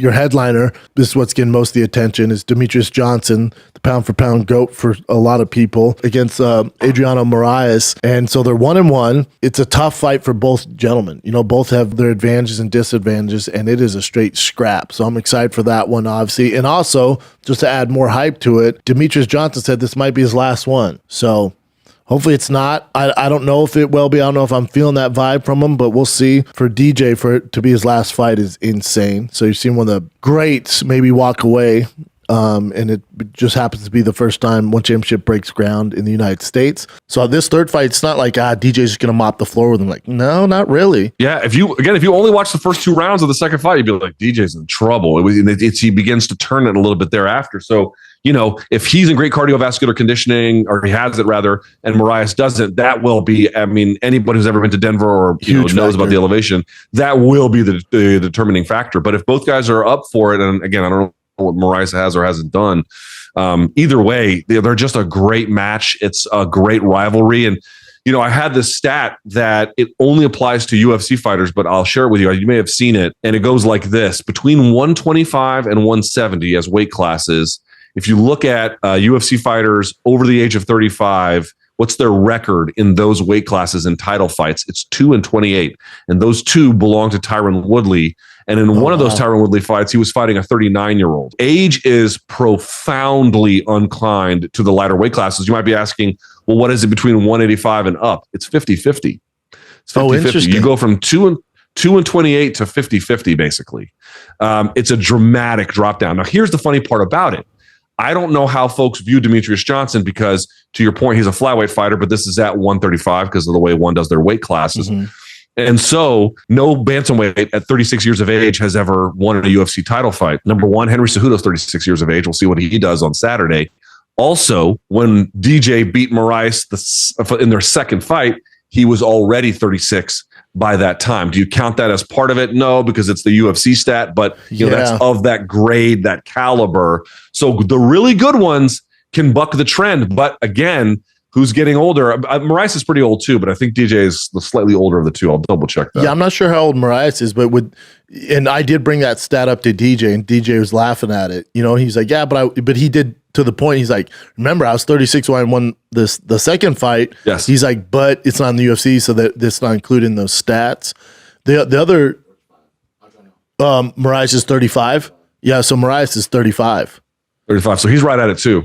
your headliner, this is what's getting most of the attention, is Demetrious Johnson, the pound-for-pound GOAT for a lot of people, against Adriano Moraes. And so they're 1-1. It's a tough fight for both gentlemen. You know, both have their advantages and disadvantages, and it is a straight scrap. So I'm excited for that one, obviously. And also, just to add more hype to it, Demetrious Johnson said this might be his last one. So hopefully it's not. I don't know if it will be. I don't know if I'm feeling that vibe from him, but we'll see. For DJ, for it to be his last fight is insane. So you've seen one of the greats maybe walk away, and it just happens to be the first time one championship breaks ground in the United States. So this third fight, it's not like, DJ's just going to mop the floor with him. Like, no, not really. Yeah, if you only watch the first 2 rounds of the second fight, you'd be like, DJ's in trouble. He begins to turn it a little bit thereafter. So, you know, if he's in great cardiovascular conditioning, or he has it rather, and Moraes doesn't, that will be, I mean, anybody who's ever been to Denver or knows about the elevation, that will be the determining factor. But if both guys are up for it, and again, I don't know what Moraes has or hasn't done, either way, they're just a great match. It's a great rivalry. And, you know, I had this stat that it only applies to UFC fighters, but I'll share it with you. You may have seen it. And it goes like this: between 125 and 170 as weight classes, if you look at UFC fighters over the age of 35, what's their record in those weight classes in title fights? It's 2-28. And those 2 belong to Tyron Woodley. And in one of those Tyron Woodley fights, he was fighting a 39-year-old. Age is profoundly inclined to the lighter weight classes. You might be asking, well, what is it between 185 and up? It's 50-50. It's 50-50. You go from 2-28 to 50-50, basically. It's a dramatic drop down. Now, here's the funny part about it. I don't know how folks view Demetrious Johnson because, to your point, he's a flyweight fighter, but this is at 135 because of the way one does their weight classes. Mm-hmm. And so no bantamweight at 36 years of age has ever won a UFC title fight. Number one, Henry Cejudo's 36 years of age. We'll see what he does on Saturday. Also, when DJ beat Moraes in their second fight, he was already 36 by that time. Do you count that as part of it? No, because it's the UFC stat, but you know, that's of that grade, that caliber. So the really good ones can buck the trend. But again, who's getting older? Moraes is pretty old too, but I think DJ is the slightly older of the 2. I'll double check that. Yeah, I'm not sure how old Moraes is, but and I did bring that stat up to DJ, and DJ was laughing at it. You know, he's like, yeah, but he did, to the point. He's like, remember, I was 36 when I won the second fight. Yes. He's like, but it's not in the UFC, so that that's not included in those stats. The other, Moraes is 35. Yeah, so Moraes is 35. 35. So he's right at it too.